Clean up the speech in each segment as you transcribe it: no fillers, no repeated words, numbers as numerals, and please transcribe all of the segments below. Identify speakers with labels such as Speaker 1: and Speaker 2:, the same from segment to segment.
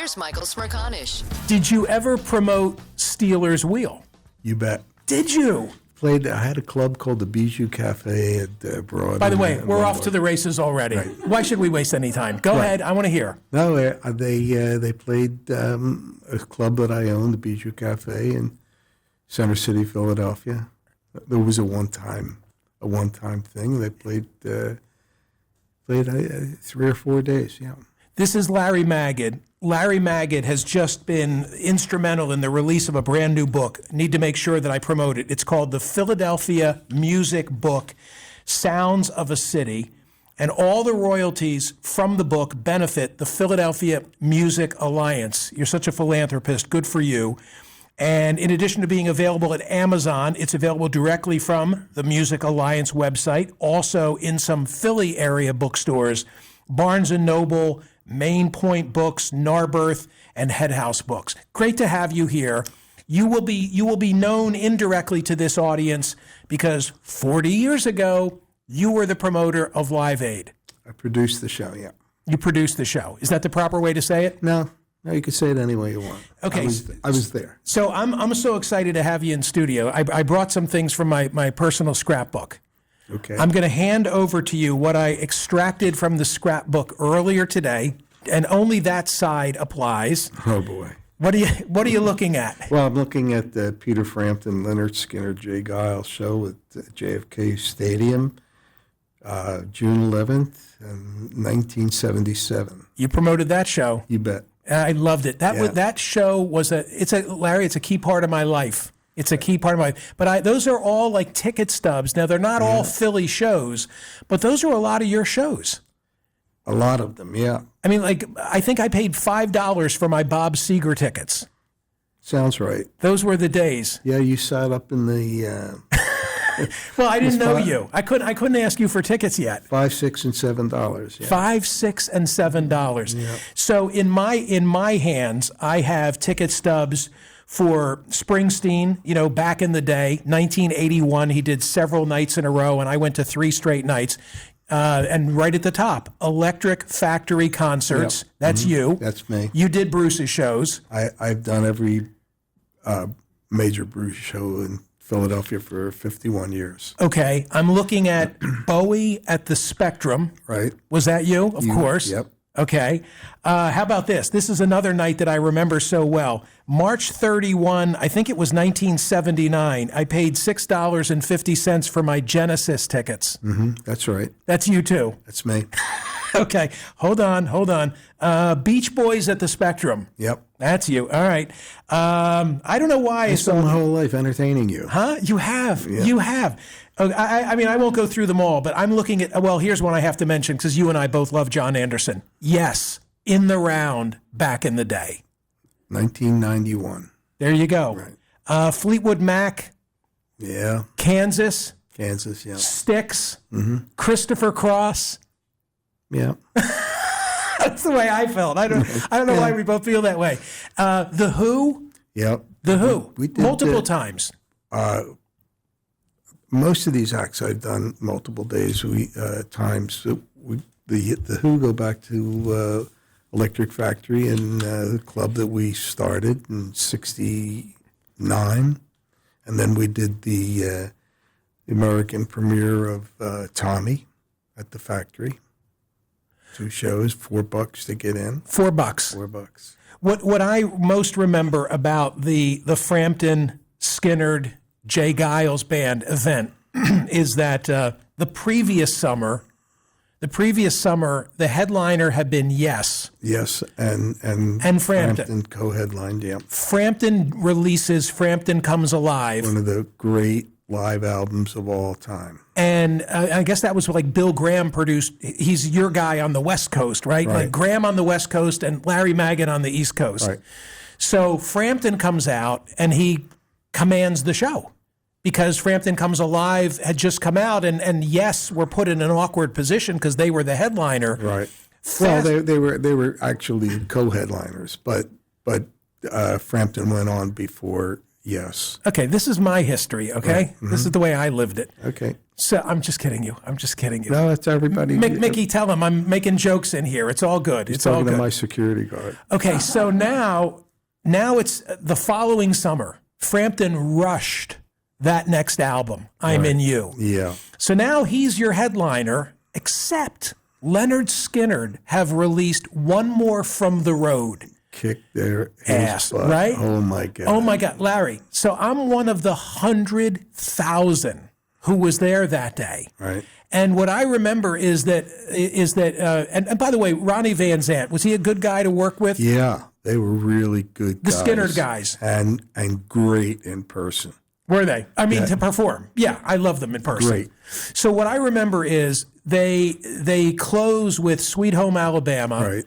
Speaker 1: Here's Michael Smerconish.
Speaker 2: Did you ever promote Steelers Wheel?
Speaker 3: You bet.
Speaker 2: Did you?
Speaker 3: I had a club called the Bijou Cafe at Broad.
Speaker 2: By the way, we're off to the races already.
Speaker 3: Right.
Speaker 2: Why should we waste any time? Go ahead. I want to hear.
Speaker 3: No, they played a club that I owned, the Bijou Cafe in Center City, Philadelphia. There was a one-time thing. They played 3 or 4 days. Yeah.
Speaker 2: This is Larry Magid. Larry Magid has just been instrumental in the release of a brand new book. Need to make sure that I promote it. It's called The Philadelphia Music Book, Sounds of a City. And all the royalties from the book benefit the Philadelphia Music Alliance. You're such a philanthropist. Good for you. And in addition to being available at Amazon, it's available directly from the Music Alliance website, also in some Philly area bookstores, Barnes & Noble, Main Point Books, Narberth, and Head House Books. Great to have you here. You will be known indirectly to this audience because 40 years ago, you were the promoter of Live Aid.
Speaker 3: I produced the show, yeah.
Speaker 2: You produced the show. Is that the proper way to say it?
Speaker 3: No, you can say it any way you want.
Speaker 2: Okay.
Speaker 3: I was there.
Speaker 2: So I'm so excited to have you in studio. I brought some things from my personal scrapbook.
Speaker 3: Okay.
Speaker 2: I'm going to hand over to you what I extracted from the scrapbook earlier today, and only that side applies.
Speaker 3: Oh boy.
Speaker 2: What are you looking at?
Speaker 3: Well, I'm looking at the Peter Frampton, Leonard Skinner, Jay Giles show at JFK Stadium, June 11th, 1977.
Speaker 2: You promoted that show.
Speaker 3: You bet.
Speaker 2: I loved it. That show was Larry, it's a key part of my life. It's a key part of my life. But those are all like ticket stubs. Now, they're not all Philly shows, but those are a lot of your shows.
Speaker 3: A lot of them, yeah.
Speaker 2: I mean, I think I paid $5 for my Bob Seger tickets.
Speaker 3: Sounds right.
Speaker 2: Those were the days.
Speaker 3: Yeah, you sat up in the...
Speaker 2: Well, I didn't know you. I couldn't ask you for tickets yet.
Speaker 3: $5, $6, and $7. Yeah.
Speaker 2: $5, $6, and $7.
Speaker 3: Yeah.
Speaker 2: So in my hands, I have ticket stubs for Springsteen. Back in the day, 1981, he did several nights in a row, and I went to 3 straight nights. And right at the top, Electric Factory Concerts. Yep. That's you.
Speaker 3: That's me.
Speaker 2: You did Bruce's shows.
Speaker 3: I've done every major Bruce show in Philadelphia for 51 years.
Speaker 2: Okay. I'm looking at Bowie at the Spectrum.
Speaker 3: Right.
Speaker 2: Was that you? Of course.
Speaker 3: Yep.
Speaker 2: Okay. How about this? This is another night that I remember so well. March 31, I think it was 1979. I paid $6.50 for my Genesis tickets.
Speaker 3: Mm-hmm. That's right.
Speaker 2: That's you too.
Speaker 3: That's me.
Speaker 2: Okay. Hold on. Beach Boys at the Spectrum.
Speaker 3: Yep.
Speaker 2: That's you. All right. I don't know why.
Speaker 3: I spent my whole life entertaining you.
Speaker 2: Huh? You have.
Speaker 3: Yeah.
Speaker 2: You have. I mean, I won't go through them all, but I'm looking at, well, here's one I have to mention because you and I both love John Anderson. Yes, In the Round back in the day.
Speaker 3: 1991.
Speaker 2: There you go.
Speaker 3: Right.
Speaker 2: Fleetwood Mac.
Speaker 3: Yeah.
Speaker 2: Kansas,
Speaker 3: yeah.
Speaker 2: Styx,
Speaker 3: Mm-hmm.
Speaker 2: Christopher Cross.
Speaker 3: Yeah.
Speaker 2: That's the way I felt. I don't know why we both feel that way. The Who.
Speaker 3: Yep.
Speaker 2: The Who.
Speaker 3: We did
Speaker 2: multiple times.
Speaker 3: Most of these acts I've done multiple days, times. The Who go back to Electric Factory and the club that we started in '69, and then we did the American premiere of Tommy at the Factory. 2 shows, $4 to get in.
Speaker 2: $4.
Speaker 3: $4.
Speaker 2: What I most remember about the Frampton, Skinnerd, Jay Giles band event is that the previous summer, the headliner had been Yes.
Speaker 3: Yes, and
Speaker 2: Frampton
Speaker 3: co-headlined, yeah.
Speaker 2: Frampton releases Frampton Comes Alive.
Speaker 3: One of the great live albums of all time.
Speaker 2: And I guess that was like Bill Graham produced. He's your guy on the West Coast, right? Like Graham on the West Coast and Larry Magid on the East Coast.
Speaker 3: Right.
Speaker 2: So Frampton comes out and he commands the show because Frampton Comes Alive had just come out and Yes were put in an awkward position because they were the headliner.
Speaker 3: Right. Well, they were actually co-headliners, but Frampton went on before Yes.
Speaker 2: Okay, this is my history, okay? This is the way I lived it.
Speaker 3: Okay.
Speaker 2: So I'm just kidding you. I'm just kidding you.
Speaker 3: No, that's everybody.
Speaker 2: Mickey, tell him I'm making jokes in here. It's all good. It's all
Speaker 3: Talking to
Speaker 2: good.
Speaker 3: my security guard.
Speaker 2: Okay, so now it's the following summer. Frampton rushed that next album, I'm in You.
Speaker 3: Yeah.
Speaker 2: So now he's your headliner, except Leonard Skinner have released one more From the Road.
Speaker 3: Kick their
Speaker 2: Ass,
Speaker 3: butt.
Speaker 2: right?
Speaker 3: Oh my God.
Speaker 2: Oh my God, Larry. So I'm one of the 100,000 who was there that day.
Speaker 3: Right.
Speaker 2: And what I remember is that, and by the way, Ronnie Van Zant, was he a good guy to work with?
Speaker 3: Yeah, they were really good guys.
Speaker 2: The Skinner guys.
Speaker 3: And great in person.
Speaker 2: Were they? I mean, to perform. Yeah, I love them in person.
Speaker 3: Great.
Speaker 2: So what I remember is they close with Sweet Home Alabama.
Speaker 3: Right.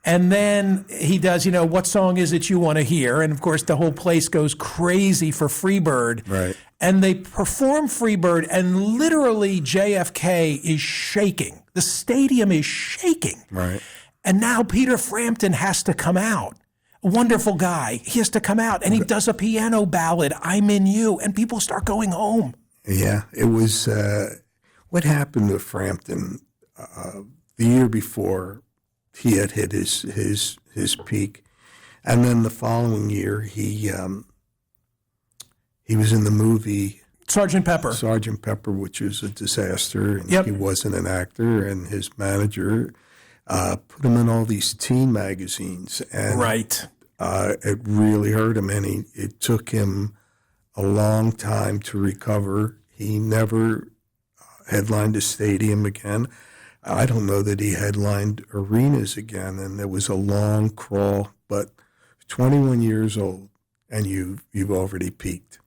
Speaker 2: And then he does, what song is it you want to hear? And of course, the whole place goes crazy for Freebird.
Speaker 3: Right.
Speaker 2: And they perform Freebird, and literally JFK is shaking. The stadium is shaking.
Speaker 3: Right.
Speaker 2: And now Peter Frampton has to come out. A wonderful guy. He has to come out, and he does a piano ballad, I'm in You, and people start going home.
Speaker 3: Yeah, it was what happened to Frampton the year before. He had hit his peak, and then the following year he was in the movie
Speaker 2: Sergeant Pepper.
Speaker 3: Sergeant Pepper, which was a disaster, and
Speaker 2: Yep.
Speaker 3: he wasn't an actor, and his manager put him in all these teen magazines, and
Speaker 2: Right.
Speaker 3: it really hurt him, and it took him a long time to recover. He never headlined a stadium again. I don't know that he headlined arenas again, and it was a long crawl, but 21 years old, and you've already peaked.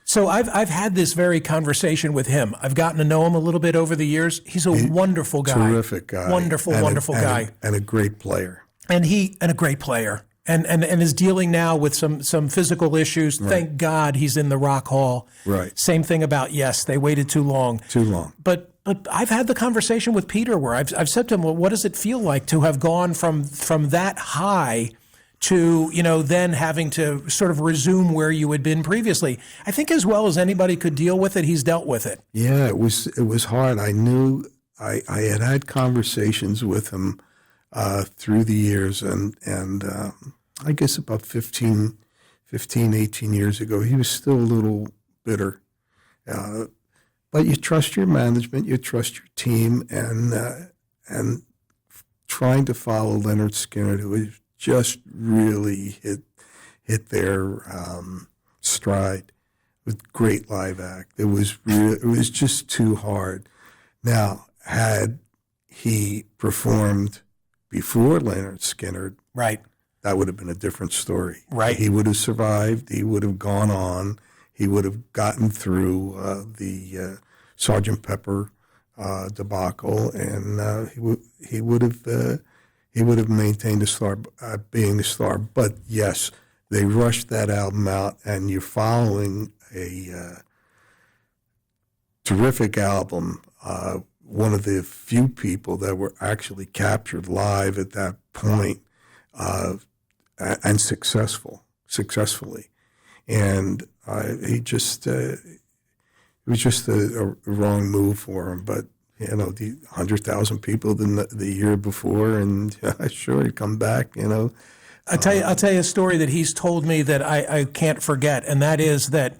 Speaker 2: So I've had this very conversation with him. I've gotten to know him a little bit over the years. He's a wonderful guy.
Speaker 3: Terrific guy.
Speaker 2: Wonderful guy.
Speaker 3: And a great player.
Speaker 2: And a great player. And is dealing now with some physical issues. Right. Thank God he's in the Rock Hall.
Speaker 3: Right.
Speaker 2: Same thing about Yes, they waited too long.
Speaker 3: Too long.
Speaker 2: But I've had the conversation with Peter where I've said to him, well, what does it feel like to have gone from that high to, then having to sort of resume where you had been previously? I think as well as anybody could deal with it, he's dealt with it.
Speaker 3: Yeah, it was hard. I knew I had conversations with him through the years, and I guess about 15, 18 years ago, he was still a little bitter. But you trust your management, you trust your team, and trying to follow Leonard Skinner, who was just really hit their stride with great live act. It was just too hard. Now, had he performed before Leonard Skinner,
Speaker 2: right,
Speaker 3: that would have been a different story.
Speaker 2: Right.
Speaker 3: He would have survived. He would have gone on. He would have gotten through the Sergeant Pepper debacle, and he would have maintained a star, being a star. But yes, they rushed that album out, and you're following a terrific album. One of the few people that were actually captured live at that point, and successfully, and it was just a wrong move for him. But the 100,000 people the year before, and sure, he'd come back. I'll
Speaker 2: tell you a story that he's told me that I can't forget, and that is that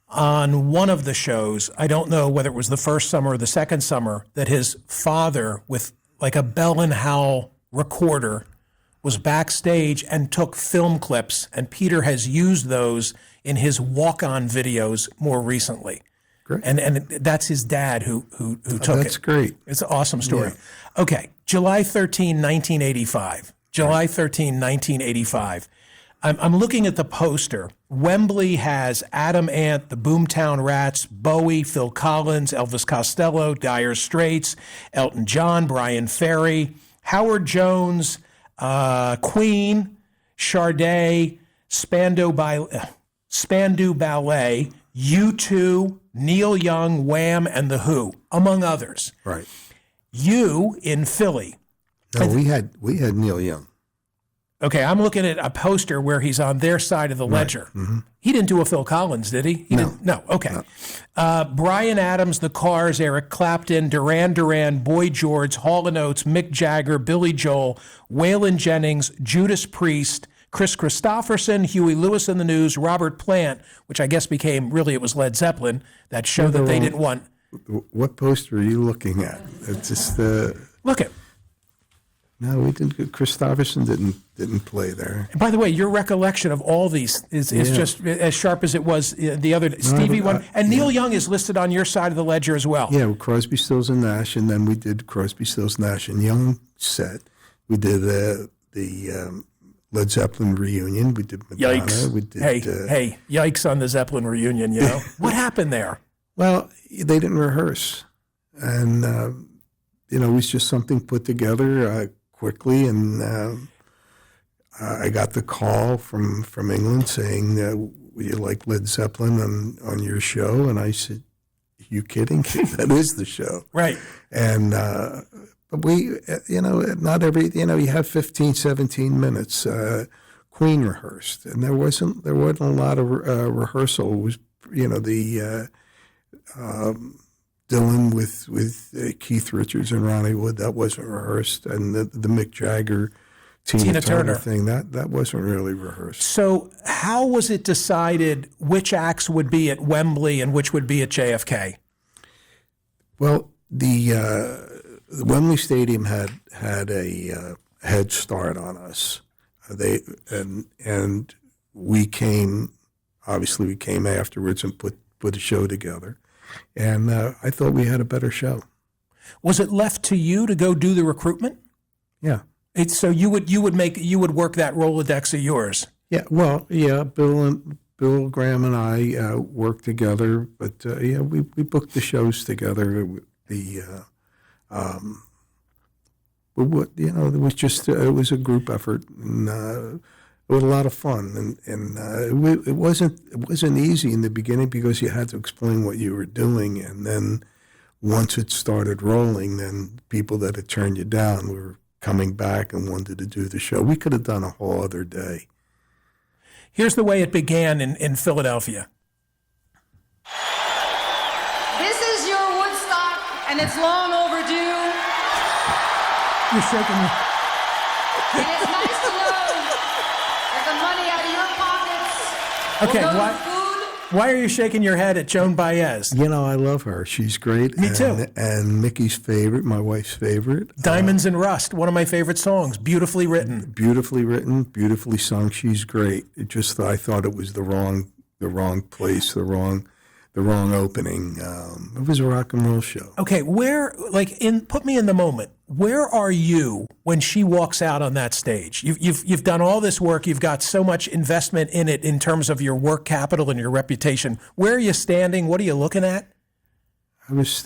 Speaker 2: on one of the shows, I don't know whether it was the first summer or the second summer, that his father, with like a Bell and Howell recorder, was backstage and took film clips, and Peter has used those in his walk-on videos more recently.
Speaker 3: Great.
Speaker 2: And that's his dad who took it.
Speaker 3: That's great.
Speaker 2: It's an awesome story.
Speaker 3: Yeah.
Speaker 2: Okay, July 13, 1985. July 13, 1985. I'm looking at the poster. Wembley has Adam Ant, the Boomtown Rats, Bowie, Phil Collins, Elvis Costello, Dire Straits, Elton John, Brian Ferry, Howard Jones, Queen, Sade, Spandau Ballet, U2, Neil Young, Wham, and The Who, among others.
Speaker 3: Right.
Speaker 2: You in Philly.
Speaker 3: No, we had Neil Young.
Speaker 2: Okay, I'm looking at a poster where he's on their side of the ledger. He didn't do a Phil Collins, did he?
Speaker 3: No.
Speaker 2: Didn't? No. Okay. Bryan Adams, The Cars, Eric Clapton, Duran Duran, Boy George, Hall & Oates, Mick Jagger, Billy Joel, Waylon Jennings, Judas Priest, Chris Christopherson, Huey Lewis and the News, Robert Plant, which I guess became, really it was Led Zeppelin, that show that they didn't want.
Speaker 3: What poster are you looking at? It's just
Speaker 2: Look at.
Speaker 3: no, we didn't. Christopherson didn't play there.
Speaker 2: And by the way, your recollection of all these is just as sharp as it was the other day. Stevie one, and Neil Young is listed on your side of the ledger as well.
Speaker 3: Yeah, Crosby, Stills and Nash, and then we did Crosby, Stills, Nash and Young set. We did the Led Zeppelin reunion. We did Madonna.
Speaker 2: Yikes!
Speaker 3: We did,
Speaker 2: hey, yikes on the Zeppelin reunion. You know what happened there?
Speaker 3: Well, they didn't rehearse, and it was just something put together quickly, and I got the call from England saying, "Would you like Led Zeppelin on your show?" And I said, "Are you kidding? That is the show."
Speaker 2: Right.
Speaker 3: And but we, not every, you have 15, 17 minutes. Queen rehearsed, and there wasn't a lot of rehearsal. It was, Dylan with Keith Richards and Ronnie Wood, that wasn't rehearsed, and the Mick Jagger, Tina Turner thing, that wasn't really rehearsed.
Speaker 2: So how was it decided which acts would be at Wembley and which would be at JFK?
Speaker 3: Well, the Wembley Stadium had a head start on us. And we came afterwards and put a show together. And I thought we had a better show.
Speaker 2: Was it left to you to go do the recruitment?
Speaker 3: Yeah.
Speaker 2: So you would work that Rolodex of yours.
Speaker 3: Yeah. Well, yeah. Bill Graham and I worked together, but we booked the shows together. It was a group effort, and it was a lot of fun, and it wasn't easy in the beginning because you had to explain what you were doing, and then once it started rolling, then people that had turned you down were coming back and wanted to do the show. We could have done a whole other day.
Speaker 2: Here's the way it began in Philadelphia.
Speaker 1: This is your Woodstock, and it's long overdue.
Speaker 2: You're shaking me.
Speaker 1: And it's nice to know that the money out of your pockets
Speaker 2: Okay,
Speaker 1: will go to food.
Speaker 2: Why are you shaking your head at Joan Baez?
Speaker 3: I love her. She's great.
Speaker 2: Me too.
Speaker 3: And Mickey's favorite, my wife's favorite.
Speaker 2: Diamonds and Rust, one of my favorite songs. Beautifully written.
Speaker 3: Beautifully written, beautifully sung. She's great. I thought it was the wrong place, the wrong opening. It was a rock and roll show.
Speaker 2: Okay, put me in the moment. Where are you when she walks out on that stage? You've done all this work. You've got so much investment in it in terms of your work capital and your reputation. Where are you standing? What are you looking at?
Speaker 3: I was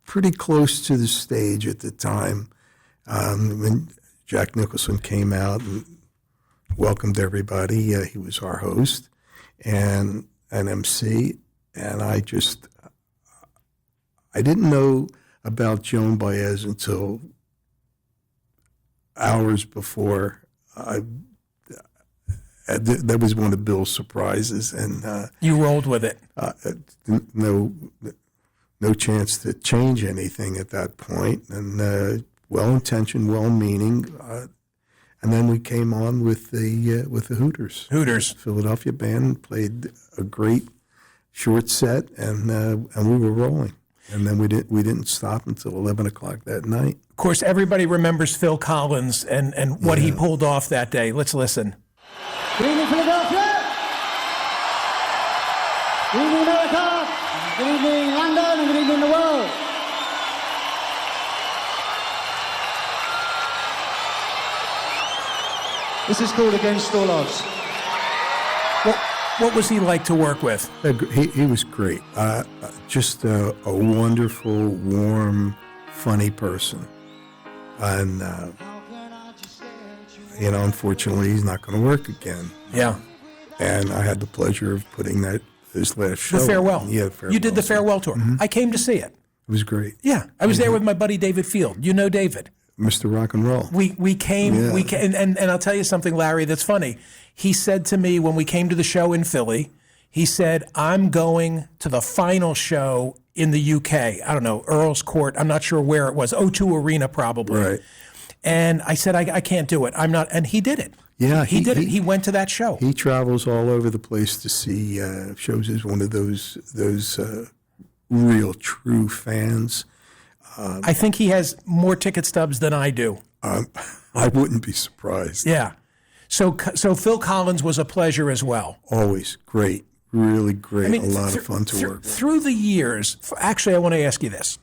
Speaker 3: pretty close to the stage at the time when Jack Nicholson came out and welcomed everybody. He was our host and an MC, and I didn't know about Joan Baez until hours before. That was one of Bill's surprises, and
Speaker 2: You rolled with it.
Speaker 3: No chance to change anything at that point, and well-intentioned, well-meaning, and then we came on with the Hooters. Philadelphia band played a great short set, and we were rolling. And then we didn't stop until 11 o'clock that night.
Speaker 2: Of course, everybody remembers Phil Collins and what he pulled off that day. Let's listen.
Speaker 4: Good evening, Philadelphia. Good evening, America. Good evening, London, and good evening, the world. This is called Against All Odds.
Speaker 2: What was he like to work with?
Speaker 3: He was great. Just a wonderful, warm, funny person. And, unfortunately, he's not going to work again.
Speaker 2: Yeah.
Speaker 3: And I had the pleasure of putting his last show.
Speaker 2: The farewell.
Speaker 3: Yeah, farewell.
Speaker 2: You did the farewell tour. Mm-hmm. I came to see it.
Speaker 3: It was great.
Speaker 2: Yeah. I was there with my buddy David Field. You know David.
Speaker 3: Mr. Rock and Roll.
Speaker 2: We came, and I'll tell you something, Larry, that's funny. He said to me when we came to the show in Philly, he said, I'm going to the final show in the UK. I don't know, Earl's Court. I'm not sure where it was. O2 Arena, probably.
Speaker 3: Right.
Speaker 2: And I said, I can't do it. I'm not. And he did it.
Speaker 3: Yeah,
Speaker 2: he did it. He went to that show.
Speaker 3: He travels all over the place to see shows. He's one of those real, true fans.
Speaker 2: I think he has more ticket stubs than I do.
Speaker 3: I wouldn't be surprised.
Speaker 2: Yeah. So Phil Collins was a pleasure as well.
Speaker 3: Always great, really great. A lot of fun to work with.
Speaker 2: Through the years, actually, I want to ask you this: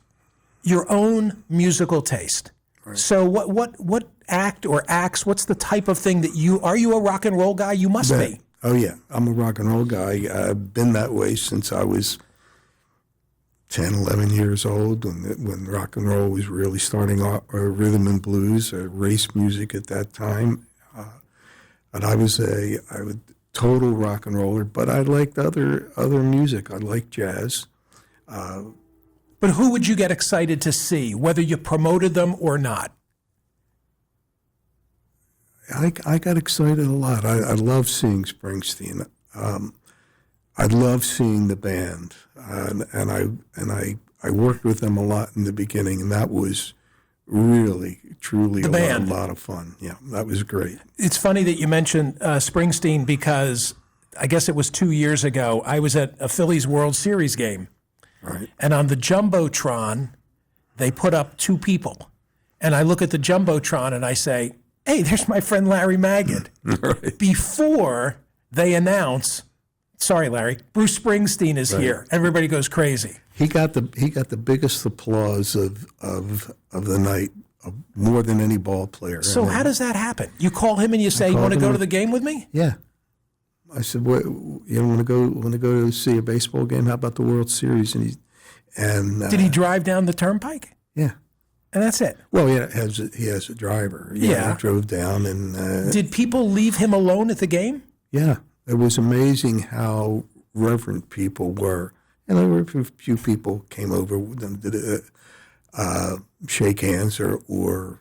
Speaker 2: your own musical taste. Right. So what act or acts? What's the type of thing that are you a rock and roll guy? You must be.
Speaker 3: Oh yeah, I'm a rock and roll guy. I've been that way since I was 10, 11 years old, when rock and roll was really starting off, rhythm and blues, race music at that time. And I was a total rock and roller, but I liked other music. I liked jazz.
Speaker 2: But who would you get excited to see, whether you promoted them or not?
Speaker 3: I got excited a lot. I love seeing Springsteen. I love seeing the band, and I worked with them a lot in the beginning, and that was really, truly a lot of fun. Yeah, that was great.
Speaker 2: It's funny that you mentioned Springsteen, because I guess it was 2 years ago, I was at a Phillies World Series game.
Speaker 3: Right.
Speaker 2: And on the Jumbotron, they put up two people. And I look at the Jumbotron and I say, hey, there's my friend Larry Magid.
Speaker 3: Right.
Speaker 2: Before they announce, sorry, Larry, Bruce Springsteen is here. Everybody goes crazy.
Speaker 3: He got the biggest applause of the night, more than any ball player.
Speaker 2: So how does that happen? You call him and you say, you want to go to the game with me?
Speaker 3: Yeah. I said, "What, you don't want to go to see a baseball game? How about the World Series?" And
Speaker 2: did he drive down the turnpike?
Speaker 3: Yeah.
Speaker 2: And that's it.
Speaker 3: Well, he has a driver. He drove down and.
Speaker 2: Did people leave him alone at the game?
Speaker 3: Yeah, it was amazing how reverent people were, and there were a few people came over with them to shake hands or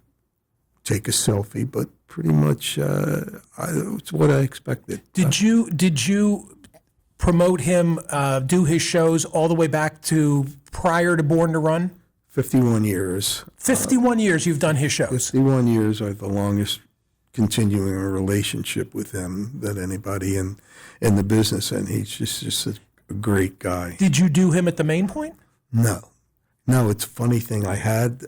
Speaker 3: take a selfie, but pretty much it's what I expected.
Speaker 2: Did you promote him, do his shows all the way back to prior to Born to Run?
Speaker 3: 51 years.
Speaker 2: 51 years you've done his shows.
Speaker 3: 51 years are the longest continuing a relationship with him than anybody in the business, and he's just a great guy.
Speaker 2: Did you do him at the Main Point?
Speaker 3: No, it's a funny thing. I had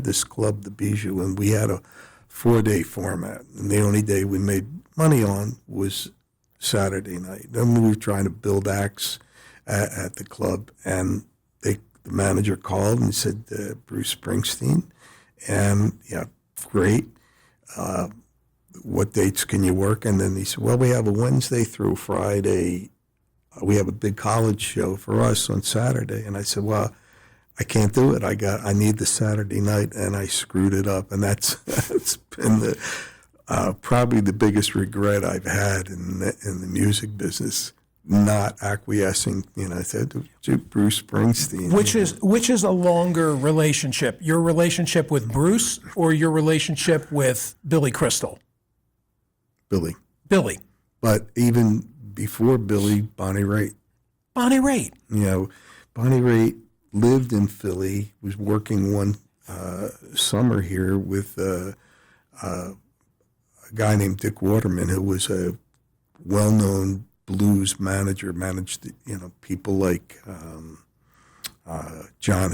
Speaker 3: this club, the Bijou, and we had a 4-day format, and the only day we made money on was Saturday night. Then we were trying to build acts at the club, and the manager called and said, Bruce Springsteen, and yeah, great. What dates can you work? And then he said, well, we have a Wednesday through Friday. We have a big college show for us on Saturday. And I said, well, I can't do it. I need the Saturday night, and I screwed it up. And that's been probably the biggest regret I've had in the music business, not acquiescing. I said to Bruce Springsteen.
Speaker 2: Which is a longer relationship? Your relationship with Bruce or your relationship with Billy Crystal?
Speaker 3: Billy.
Speaker 2: Billy.
Speaker 3: But even before Billy, Bonnie Raitt.
Speaker 2: Bonnie Raitt.
Speaker 3: Bonnie Raitt lived in Philly, was working one summer here with a guy named Dick Waterman, who was a well-known blues manager, managed people like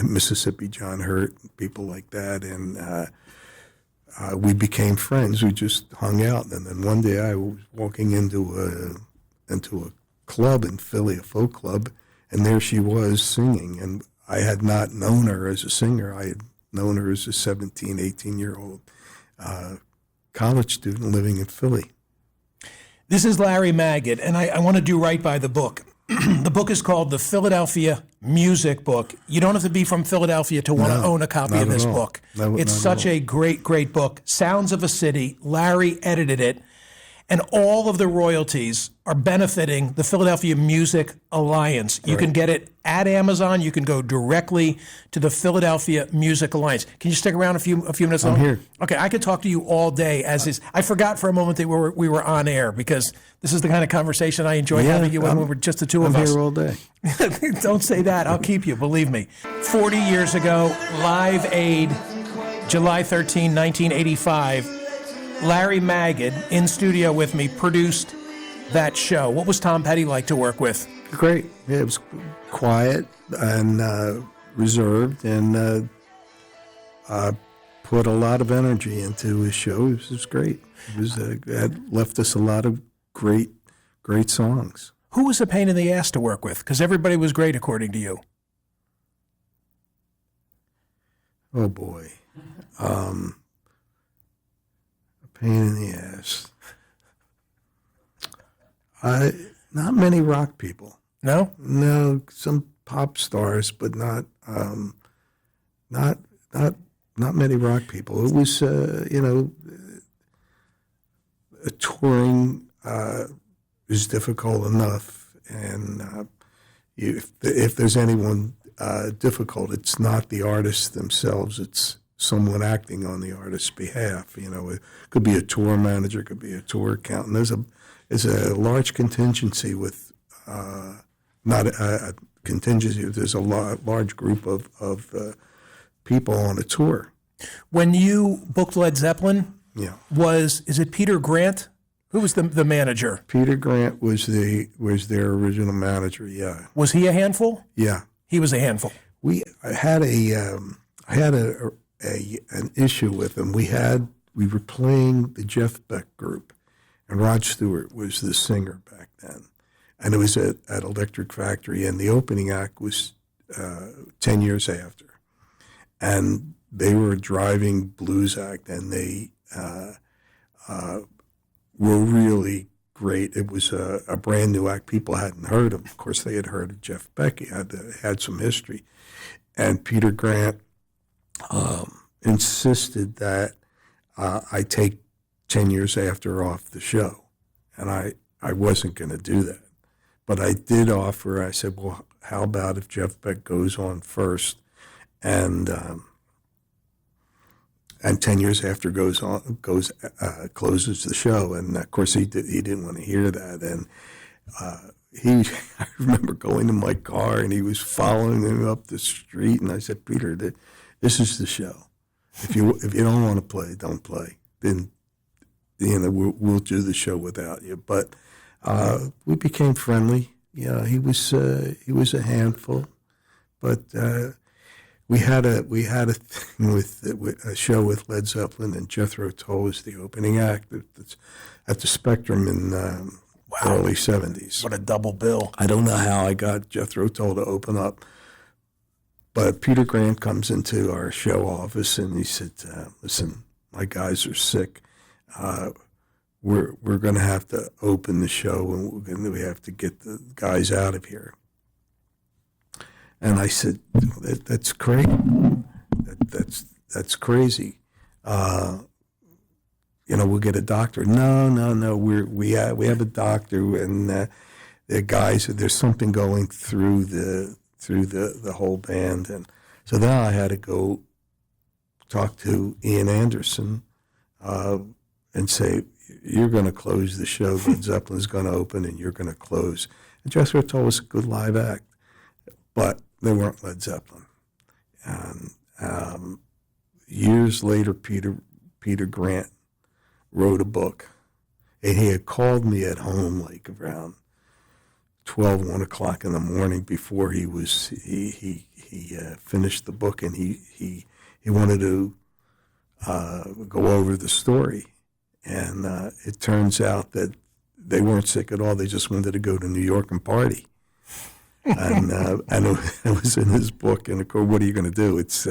Speaker 3: Mississippi John Hurt, people like that, and we became friends. We just hung out, and then one day I was walking into a club in Philly, a folk club, and there she was singing, and I had not known her as a singer. I had known her as a 17, 18-year-old college student living in Philly.
Speaker 2: This is Larry Magid, and I want to do right by the book. The book is called The Philadelphia Music Book. You don't have to be from Philadelphia to want to own a copy of this book. It's such a great, great book. Sounds of a City. Larry edited it. and all of the royalties are benefiting the Philadelphia Music Alliance. You can get it at Amazon. You can go directly to the Philadelphia Music Alliance. Can you stick around a few minutes longer?
Speaker 3: I'm here.
Speaker 2: Okay, I could talk to you all day. I forgot for a moment that we were on air, because this is the kind of conversation I enjoy having you when we're just the two of us.
Speaker 3: I'm here all day.
Speaker 2: Don't say that. I'll keep you. Believe me. 40 years ago, Live Aid, July 13, 1985. Larry Magid, in studio with me, produced that show. What was Tom Petty like to work with?
Speaker 3: Great. Yeah, it was quiet and reserved, and put a lot of energy into his show. It was great. It had left us a lot of great songs.
Speaker 2: Who was a pain in the ass to work with? Because everybody was great, according to you.
Speaker 3: Oh, boy. Pain in the ass. Not many rock people.
Speaker 2: No?
Speaker 3: No, some pop stars, but not many rock people. It was touring is difficult enough, and if there's anyone difficult, it's not the artists themselves. It's someone acting on the artist's behalf. It could be a tour manager, it could be a tour accountant. There's a large contingency with not a contingency. There's a large group of people on a tour.
Speaker 2: When you booked Led Zeppelin,
Speaker 3: Yeah,
Speaker 2: is it Peter Grant? Who was the manager?
Speaker 3: Peter Grant was their original manager. Yeah,
Speaker 2: Was he a handful?
Speaker 3: yeah.
Speaker 2: He was a handful.
Speaker 3: I had an issue with him. We were playing the Jeff Beck group, and Rod Stewart was the singer back then, and it was at Electric Factory, and the opening act was 10 years after, and they were a driving blues act, and they were really great. It was a brand new act. People hadn't heard of. Of course, they had heard of Jeff Beck. He had some history, and Peter Grant insisted that I take 10 years after off the show, and I wasn't going to do that. But I did offer. I said, well, how about if Jeff Beck goes on first, and 10 years after closes the show? And of course he didn't want to hear that, and I remember going to my car, and he was following me up the street, and I said, Peter, this is the show. If you don't want to play, don't play. Then we'll do the show without you. But we became friendly. Yeah, he was a handful, but we had a thing with a show with Led Zeppelin, and Jethro Tull was the opening act at the Spectrum in early 70s.
Speaker 2: What a double bill.
Speaker 3: I don't know how I got Jethro Tull to open up. But Peter Grant comes into our show office, and he said, listen, my guys are sick. We're going to have to open the show, and we have to get the guys out of here. And I said, that's crazy. That's crazy. We'll get a doctor. No. We have a doctor, and the guys, there's something going through the whole band. And so then I had to go talk to Ian Anderson and say, you're going to close the show. Led Zeppelin's going to open, and you're going to close. And Jethro Tull was a good live act, but they weren't Led Zeppelin. And years later, Peter Grant wrote a book, and he had called me at home like around 1 o'clock in the morning before he finished the book, and he wanted to go over the story. And it turns out that they weren't sick at all. They just wanted to go to New York and party. And it was in his book. And of course, what are you going to do? It's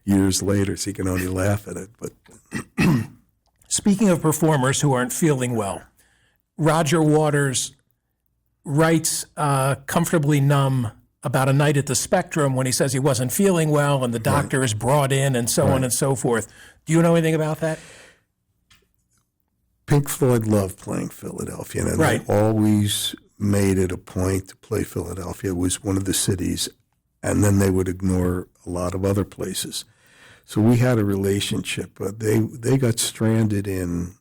Speaker 3: years later, so you can only laugh at it. But
Speaker 2: Speaking of performers who aren't feeling well, Roger Waters writes Comfortably Numb about a night at the Spectrum when he says he wasn't feeling well and the doctor is brought in and so on and so forth. Do you know anything about that?
Speaker 3: Pink Floyd loved playing Philadelphia, and
Speaker 2: Right.
Speaker 3: they always made it a point to play Philadelphia. It was one of the cities, and then they would ignore a lot of other places. So we had a relationship, but they got stranded in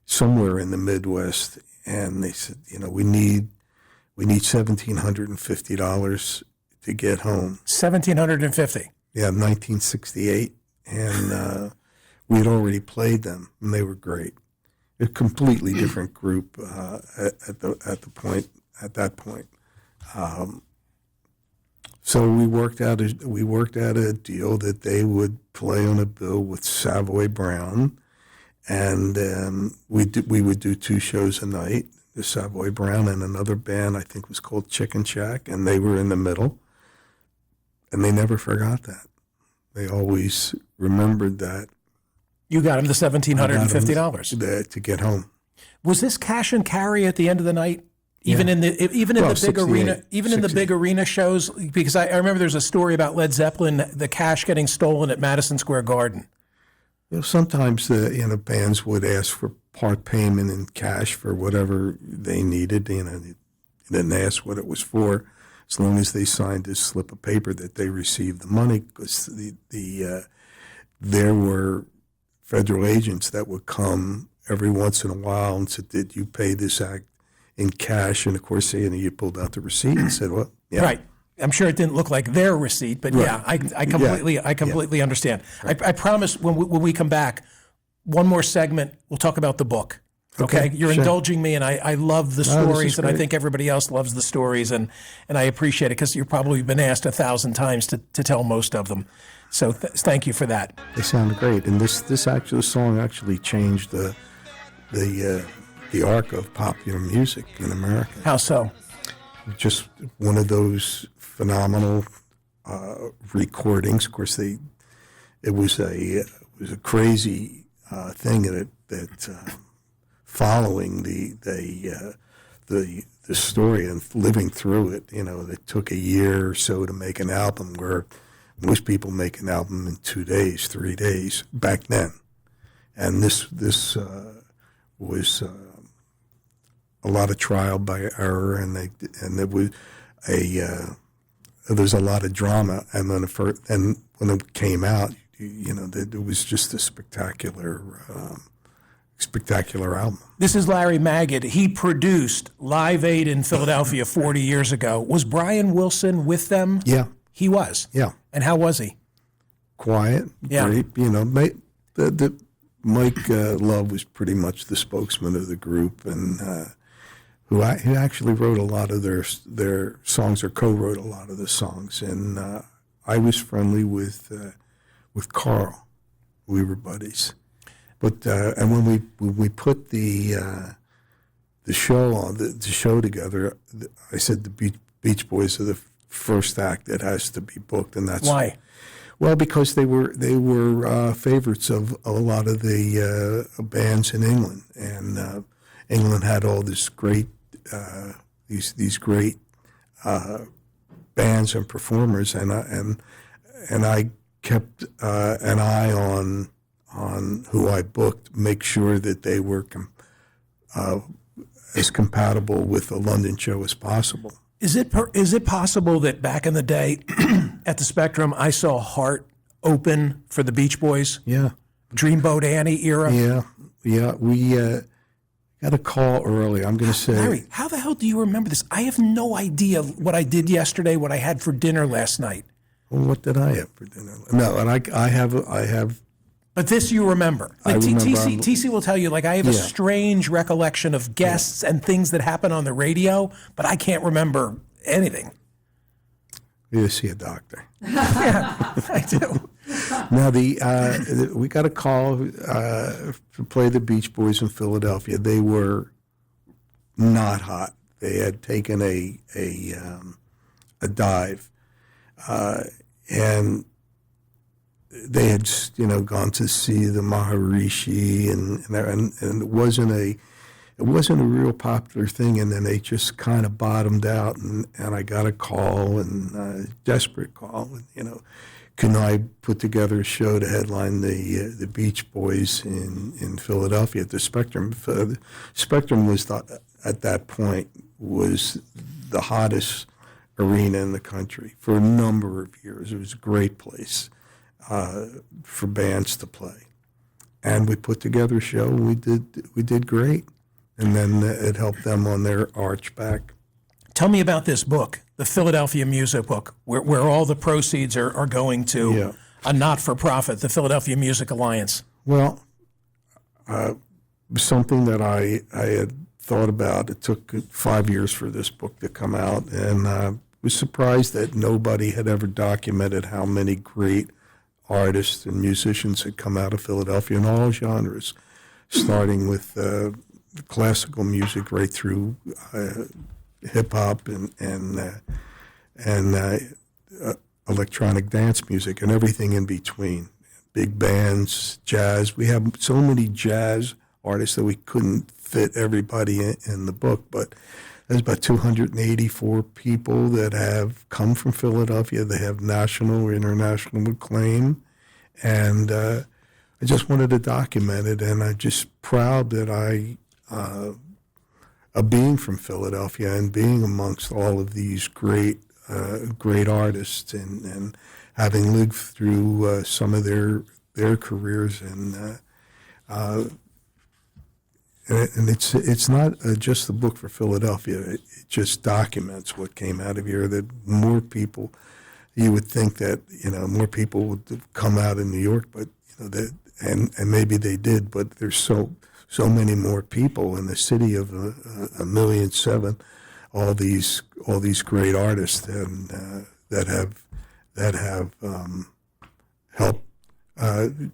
Speaker 3: somewhere in the Midwest, and they said, we need $1,750 to get home.
Speaker 2: 1,750.
Speaker 3: Yeah, 1968, and we had already played them, and they were great. A completely different group at that point. So we worked out a deal that they would play on a bill with Savoy Brown, and we would do 2 shows a night. The Savoy Brown and another band I think was called Chicken Shack, and they were in the middle. And they never forgot that. They always remembered that.
Speaker 2: You got him the $1,750
Speaker 3: To get home.
Speaker 2: Was this cash and carry at the end of the night? Even in the big arena, in the big arena shows, because I remember there's a story about Led Zeppelin, the cash getting stolen at Madison Square Garden.
Speaker 3: Sometimes the bands would ask for part payment in cash for whatever they needed. They didn't ask what it was for, as long as they signed this slip of paper that they received the money. Because there were federal agents that would come every once in a while and said, "Did you pay this act in cash?" And of course, you pulled out the receipt and said, "Well, yeah."
Speaker 2: Right. I'm sure it didn't look like their receipt, but yeah, I completely understand. Right. I promise when we come back, one more segment, we'll talk about the book. Okay? You're indulging me, and I love the stories, and I think everybody else loves the stories, and I appreciate it, because you've probably been asked 1,000 times to tell most of them. So thank you for that.
Speaker 3: They sound great, and this song actually changed the arc of popular music in America.
Speaker 2: How so?
Speaker 3: Just one of those phenomenal recordings. Of course, it was a crazy thing that following the story and living through it. It took a year or so to make an album, where most people make an album in 2 days, 3 days back then, and this was a lot of trial by error, and there was there's a lot of drama, and then when it came out, it was just a spectacular album.
Speaker 2: This is Larry Magid. He produced Live Aid in Philadelphia 40 years ago. Was Brian Wilson with them?
Speaker 3: Yeah.
Speaker 2: He was?
Speaker 3: Yeah.
Speaker 2: And how was he?
Speaker 3: Quiet, great. Mike Love was pretty much the spokesman of the group, and who actually wrote a lot of their songs, or co-wrote a lot of the songs. And I was friendly with Carl. We were buddies. But and when we put the show on the show together, I said the Beach Boys are the first act that has to be booked, and that's
Speaker 2: why.
Speaker 3: Well, because they were favorites of a lot of the bands in England, and England had all this great these great bands and performers, and I kept an eye on who I booked, make sure that they were as compatible with the London show as possible.
Speaker 2: Is it possible that back in the day at the Spectrum, I saw Heart open for the Beach Boys?
Speaker 3: Yeah.
Speaker 2: Dreamboat Annie era?
Speaker 3: Yeah. We got a call early. I'm going to say...
Speaker 2: Larry, how the hell do you remember this? I have no idea what I did yesterday, what I had for dinner last night.
Speaker 3: Well, what did I have for dinner? No, and I have...
Speaker 2: But this you remember. Like
Speaker 3: I remember.
Speaker 2: TC will tell you, I have a strange recollection of guests and things that happen on the radio, but I can't remember anything.
Speaker 3: You see a doctor.
Speaker 2: Yeah, I do.
Speaker 3: Now, we got a call to play the Beach Boys in Philadelphia. They were not hot. They had taken a dive, and they had gone to see the Maharishi, and it wasn't a real popular thing. And then they just kind of bottomed out, and I got a call, and a desperate call, can I put together a show to headline the Beach Boys in Philadelphia at the Spectrum. Spectrum was at that point was the hottest arena in the country for a number of years. It was a great place for bands to play, and we put together a show. And we did great, and then it helped them on their arch back.
Speaker 2: Tell me about this book, the Philadelphia Music Book, where all the proceeds are going to a not-for-profit, the Philadelphia Music Alliance.
Speaker 3: Well, something that I had thought about. It took 5 years for this book to come out, and I was surprised that nobody had ever documented how many great artists and musicians had come out of Philadelphia in all genres, starting with classical music right through hip hop and electronic dance music and everything in between. Big bands, jazz. We have so many jazz artists that we couldn't fit everybody in the book, but there's about 284 people that have come from Philadelphia. They have national or international acclaim, and I just wanted to document it, and I'm just proud that of being from Philadelphia and being amongst all of these great artists and having lived through some of their careers and it's not just the book for Philadelphia. It just documents what came out of here. That more people, you would think that more people would come out in New York, but and maybe they did. But there's so many more people in the city of 1.7 million. All these great artists and that have helped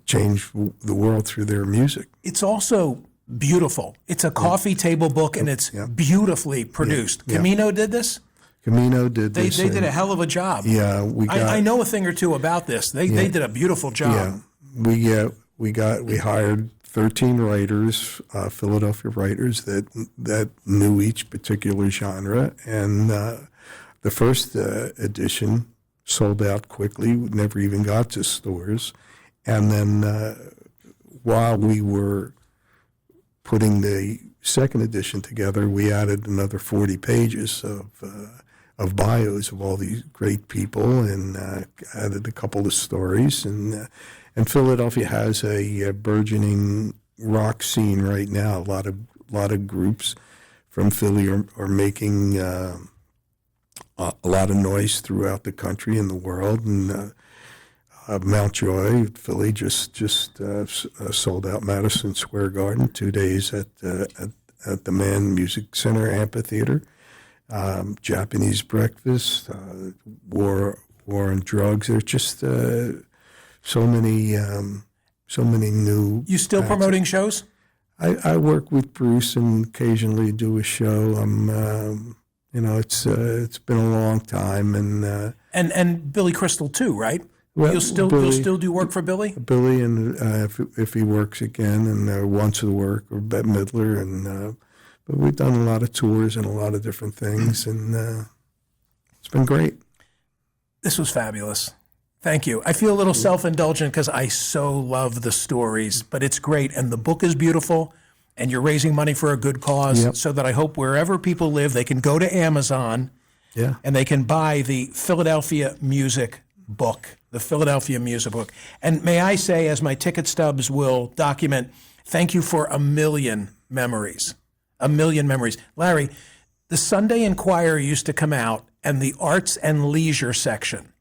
Speaker 3: change the world through their music.
Speaker 2: It's also beautiful. It's a coffee table book, and it's beautifully produced. Camino did this?
Speaker 3: Camino did this.
Speaker 2: They did a hell of a job.
Speaker 3: Yeah,
Speaker 2: I know a thing or two about this. They did a beautiful job.
Speaker 3: Yeah, we hired 13 writers, Philadelphia writers that knew each particular genre, and the first edition sold out quickly. We never even got to stores, and then while we were putting the second edition together, we added another 40 pages of bios of all these great people and added a couple of stories. And Philadelphia has a burgeoning rock scene right now. A lot of groups from Philly are making a lot of noise throughout the country and the world. And Mountjoy, Philly, just sold out Madison Square Garden 2 days at the Mann Music Center Amphitheater. Japanese Breakfast, War on Drugs. There's just so many new.
Speaker 2: You still promoting shows?
Speaker 3: I work with Bruce and occasionally do a show. It's been a long time,
Speaker 2: and Billy Crystal too, right?
Speaker 3: Well,
Speaker 2: you'll still do work for Billy?
Speaker 3: Billy, and if he works again, and wants to work, or Bette Midler, and but we've done a lot of tours and a lot of different things, and it's been great.
Speaker 2: This was fabulous. Thank you. I feel a little self-indulgent because I so love the stories, but it's great, and the book is beautiful, and you're raising money for a good cause, so that I hope wherever people live, they can go to Amazon, and they can buy the Philadelphia Music Book, the Philadelphia Music Book. And may I say, as my ticket stubs will document, thank you for 1 million memories. 1 million memories. Larry, the Sunday Inquirer used to come out, and the arts and leisure section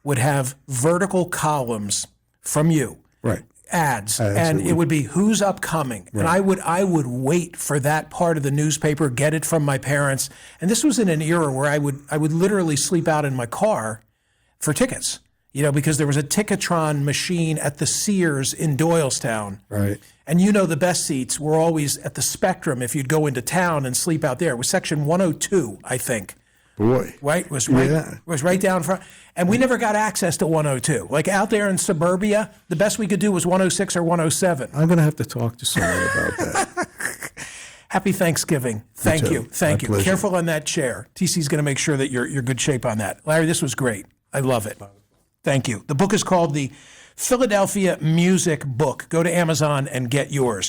Speaker 2: would have vertical columns from you, ads, and it would be who's upcoming. And I would wait for that part of the newspaper, get it from my parents. And this was in an era where I would literally sleep out in my car for tickets, because there was a Ticketron machine at the Sears in Doylestown. And the best seats were always at the Spectrum if you'd go into town and sleep out there. It was section 102, I think.
Speaker 3: Boy.
Speaker 2: Right? Was right down front. And we never got access to 102. Like out there in suburbia, the best we could do was 106 or 107.
Speaker 3: I'm going to have to talk to someone about that.
Speaker 2: Happy Thanksgiving. Thank you. Thank you.
Speaker 3: Pleasure.
Speaker 2: Careful on that chair. TC's going to make sure that you're good shape on that. Larry, this was great. I love it. Thank you. The book is called The Philadelphia Music Book. Go to Amazon and get yours.